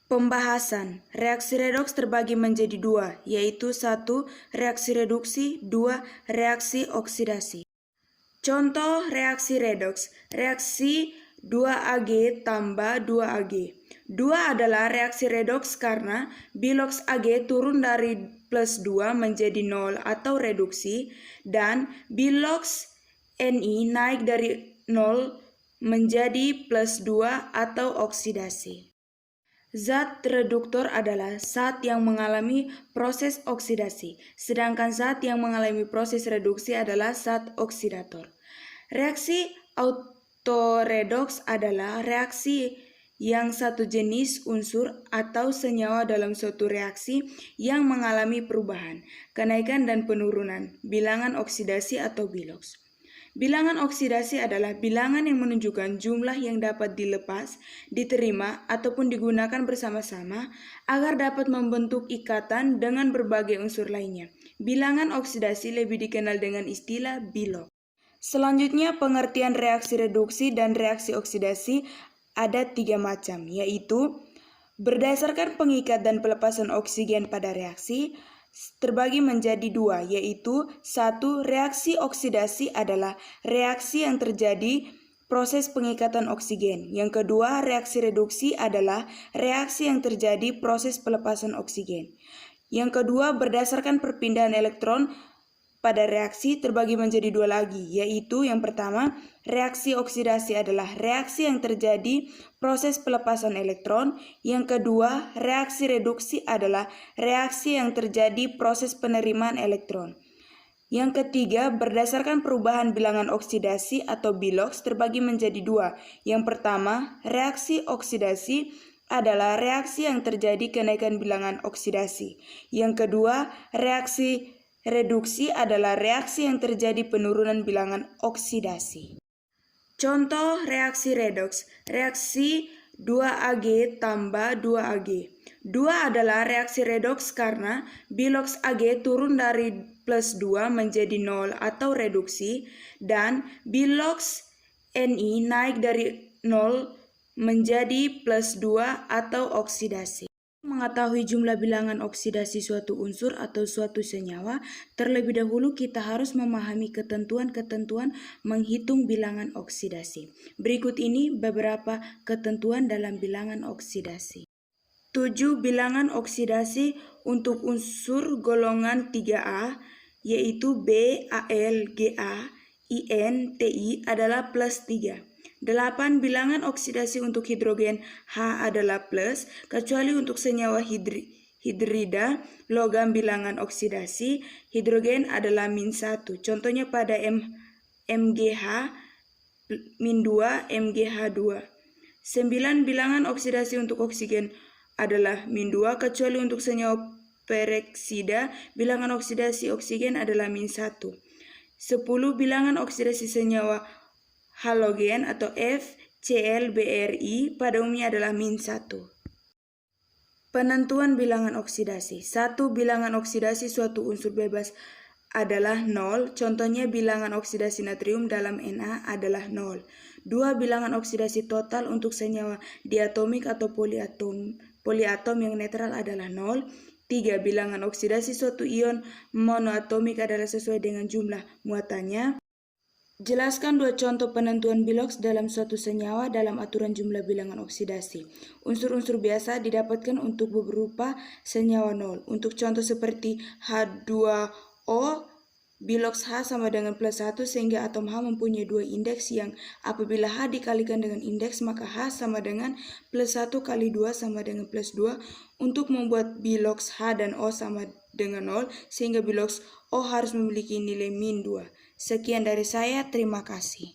Pembahasan. Reaksi redoks terbagi menjadi dua, yaitu 1. Reaksi reduksi, 2. Reaksi oksidasi. Contoh reaksi redoks. Reaksi 2Ag tambah 2Ag. 2 adalah reaksi redoks karena biloks Ag turun dari plus 2 menjadi 0 atau reduksi, dan biloks Ni naik dari 0 menjadi plus 2 atau oksidasi. Zat reduktor adalah zat yang mengalami proses oksidasi, sedangkan zat yang mengalami proses reduksi adalah zat oksidator. Reaksi autoredoks adalah reaksi yang satu jenis unsur atau senyawa dalam suatu reaksi yang mengalami perubahan, kenaikan dan penurunan bilangan oksidasi atau biloks. Bilangan oksidasi adalah bilangan yang menunjukkan jumlah yang dapat dilepas, diterima, ataupun digunakan bersama-sama agar dapat membentuk ikatan dengan berbagai unsur lainnya. Bilangan oksidasi lebih dikenal dengan istilah biloks. Selanjutnya, pengertian reaksi reduksi dan reaksi oksidasi ada 3 macam, yaitu berdasarkan pengikat dan pelepasan oksigen pada reaksi, terbagi menjadi 2, yaitu 1. Reaksi oksidasi adalah reaksi yang terjadi proses pengikatan oksigen. Yang kedua, reaksi reduksi adalah reaksi yang terjadi proses pelepasan oksigen. Yang kedua, berdasarkan perpindahan elektron pada reaksi terbagi menjadi 2 lagi, yaitu yang pertama, reaksi oksidasi adalah reaksi yang terjadi proses pelepasan elektron. Yang kedua, reaksi reduksi adalah reaksi yang terjadi proses penerimaan elektron. Yang ketiga, berdasarkan perubahan bilangan oksidasi atau biloks terbagi menjadi 2. Yang pertama, reaksi oksidasi adalah reaksi yang terjadi kenaikan bilangan oksidasi. Yang kedua, reaksi reduksi adalah reaksi yang terjadi penurunan bilangan oksidasi. Contoh reaksi redoks. Reaksi 2Ag tambah 2Ag. 2 adalah reaksi redoks karena biloks Ag turun dari plus 2 menjadi 0 atau reduksi, dan biloks Ni naik dari 0 menjadi plus 2 atau oksidasi. Mengetahui jumlah bilangan oksidasi suatu unsur atau suatu senyawa, terlebih dahulu kita harus memahami ketentuan-ketentuan menghitung bilangan oksidasi. Berikut ini beberapa ketentuan dalam bilangan oksidasi. 7 bilangan oksidasi untuk unsur golongan 3A, yaitu B, Al, Ga, In, Ti adalah plus 3. 8 bilangan oksidasi untuk hidrogen H adalah plus, kecuali untuk senyawa hidrida, logam bilangan oksidasi hidrogen adalah min 1. Contohnya pada MgH min 2, MgH2. 9 bilangan oksidasi untuk oksigen adalah min 2, kecuali untuk senyawa peroksida, bilangan oksidasi oksigen adalah min 1. 10 bilangan oksidasi senyawa halogen atau FCl-Bri pada umumnya adalah min 1. Penentuan bilangan oksidasi. 1. Bilangan oksidasi suatu unsur bebas adalah 0. Contohnya bilangan oksidasi natrium dalam Na adalah 0. 2. Bilangan oksidasi total untuk senyawa diatomik atau poliatom yang netral adalah 0. 3. Bilangan oksidasi suatu ion monoatomik adalah sesuai dengan jumlah muatannya. Jelaskan 2 contoh penentuan biloks dalam suatu senyawa dalam aturan jumlah bilangan oksidasi. Unsur-unsur biasa didapatkan untuk berupa senyawa 0. Untuk contoh seperti H2O, biloks H sama dengan plus 1 sehingga atom H mempunyai 2 indeks yang apabila H dikalikan dengan indeks maka H sama dengan plus 1 kali 2 sama dengan plus 2 untuk membuat biloks H dan O sama dengan 0 sehingga biloks O harus memiliki nilai min 2. Sekian dari saya, terima kasih.